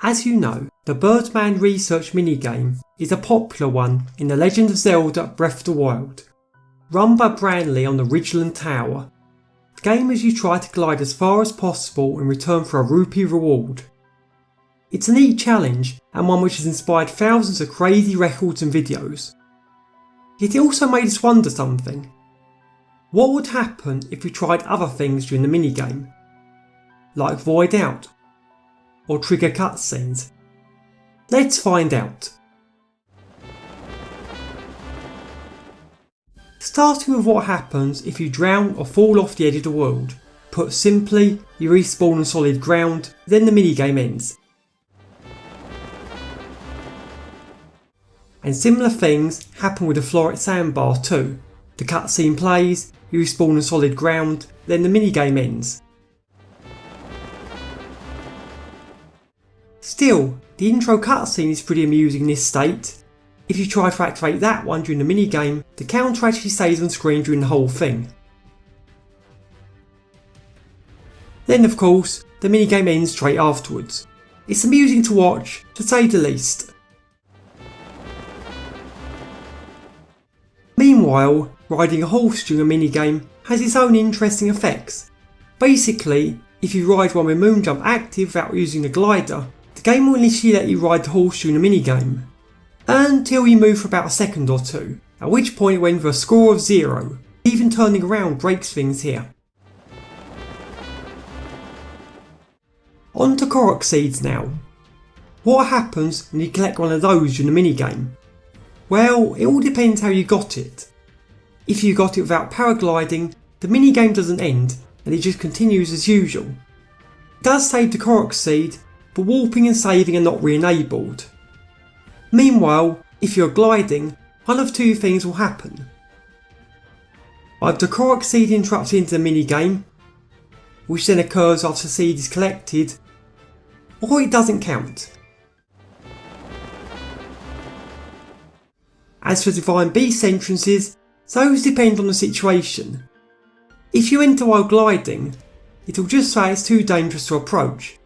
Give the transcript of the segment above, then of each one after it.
As you know, the Birdman Research minigame is a popular one in The Legend of Zelda Breath of the Wild. Run by Branley on the Ridgeland Tower, the game as you try to glide as far as possible in return for a rupee reward. It's a neat challenge and one which has inspired thousands of crazy records and videos. Yet it also made us wonder something. What would happen if we tried other things during the minigame? Like void out or trigger cutscenes? Let's find out. Starting with what happens if you drown or fall off the edge of the world. Put simply, you respawn on solid ground, then the minigame ends. And similar things happen with the Floret Sandbar too. The cutscene plays, you respawn on solid ground, then the minigame ends. Still, the intro cutscene is pretty amusing in this state. If you try to activate that one during the minigame, the counter actually stays on screen during the whole thing. Then of course, the minigame ends straight afterwards. It's amusing to watch, to say the least. Meanwhile, riding a horse during a minigame has its own interesting effects. Basically, if you ride one with Moonjump active without using the glider, the game will initially let you ride the horse during the minigame, until you move for about a second or two, at which point it will end with a score of 0. Even turning around breaks things here. On to Corox Seeds now. What happens when you collect one of those during the minigame? Well, it all depends how you got it. If you got it without paragliding, the minigame doesn't end and it just continues as usual. It does save the Corox Seed, but warping and saving are not re-enabled. Meanwhile, if you're gliding, one of two things will happen. Either the Corox Seed interrupts into the minigame, which then occurs after the seed is collected, or it doesn't count. As for Divine Beast entrances, those depend on the situation. If you enter while gliding, it will just say it's too dangerous to approach.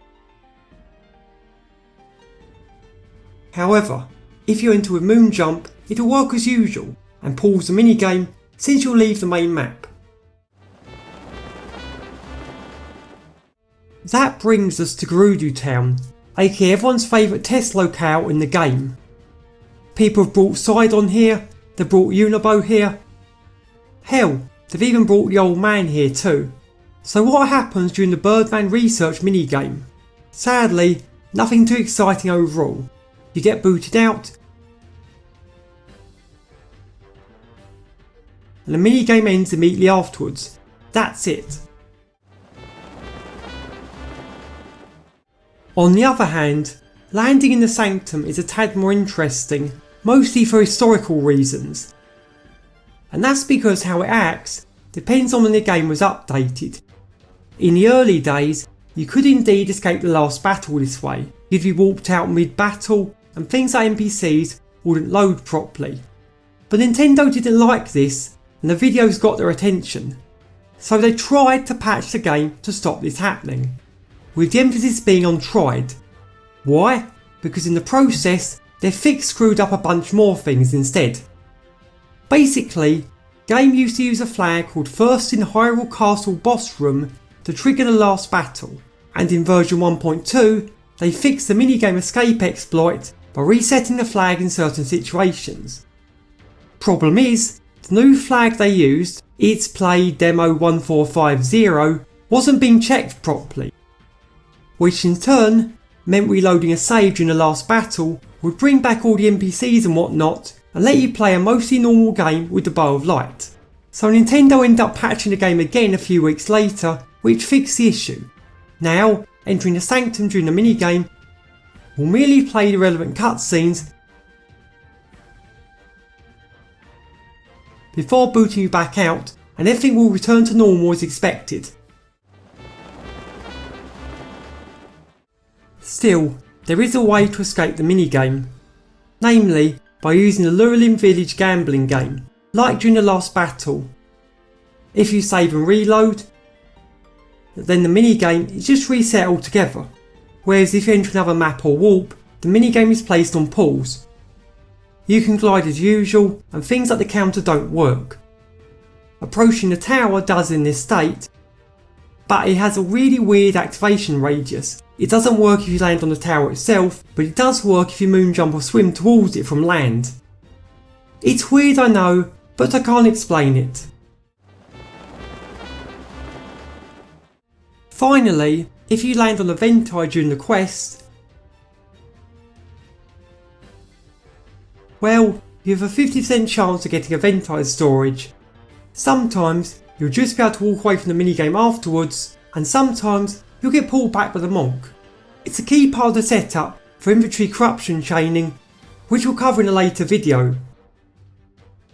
However, if you enter with Moonjump, it will work as usual and pause the minigame since you'll leave the main map. That brings us to Gerudo Town, aka everyone's favourite test locale in the game. People have brought Sidon here, they've brought Unibo here. Hell, they've even brought the old man here too. So what happens during the Birdman Research minigame? Sadly, nothing too exciting overall. You get booted out, and the minigame ends immediately afterwards. That's it. On the other hand, landing in the Sanctum is a tad more interesting, mostly for historical reasons. And that's because how it acts depends on when the game was updated. In the early days, you could indeed escape the last battle this way. You'd be warped out mid-battle, and things like NPCs wouldn't load properly. But Nintendo didn't like this, and the videos got their attention. So they tried to patch the game to stop this happening, with the emphasis being on tried. Why? Because in the process, their fix screwed up a bunch more things instead. Basically, the game used to use a flag called First in Hyrule Castle Boss Room to trigger the last battle, and in version 1.2, they fixed the minigame escape exploit by resetting the flag in certain situations. Problem is, the new flag they used, It's Play Demo 1450, wasn't being checked properly, which in turn meant reloading a save during the last battle would bring back all the NPCs and whatnot and let you play a mostly normal game with the Bow of Light. So Nintendo ended up patching the game again a few weeks later, which fixed the issue. Now, entering the Sanctum during the minigame will merely play the relevant cutscenes before booting you back out, and everything will return to normal as expected. Still, there is a way to escape the minigame, namely by using the Lurelin Village gambling game, like during the last battle. If you save and reload, then the minigame is just reset altogether. whereas if you enter another map or warp, the minigame is placed on pause. You can glide as usual, and things like the counter don't work. Approaching the tower does in this state, but it has a really weird activation radius. It doesn't work if you land on the tower itself, but it does work if you moonjump or swim towards it from land. It's weird, I know, but I can't explain it. Finally, if you land on a Ventile during the quest, well, you have a 50% chance of getting a Ventile Storage. Sometimes you'll just be able to walk away from the minigame afterwards, and sometimes you'll get pulled back by the monk. It's a key part of the setup for inventory corruption chaining, which we'll cover in a later video.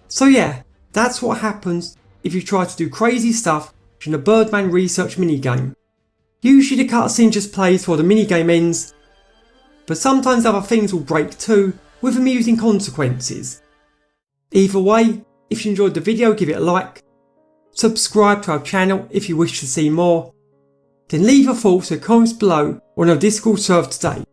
So yeah, that's what happens if you try to do crazy stuff during the Birdman Research minigame. Usually the cutscene just plays while the minigame ends, but sometimes other things will break too, with amusing consequences. Either way, if you enjoyed the video, give it a like, subscribe to our channel if you wish to see more, then leave your thoughts in the comments below or on our Discord server today.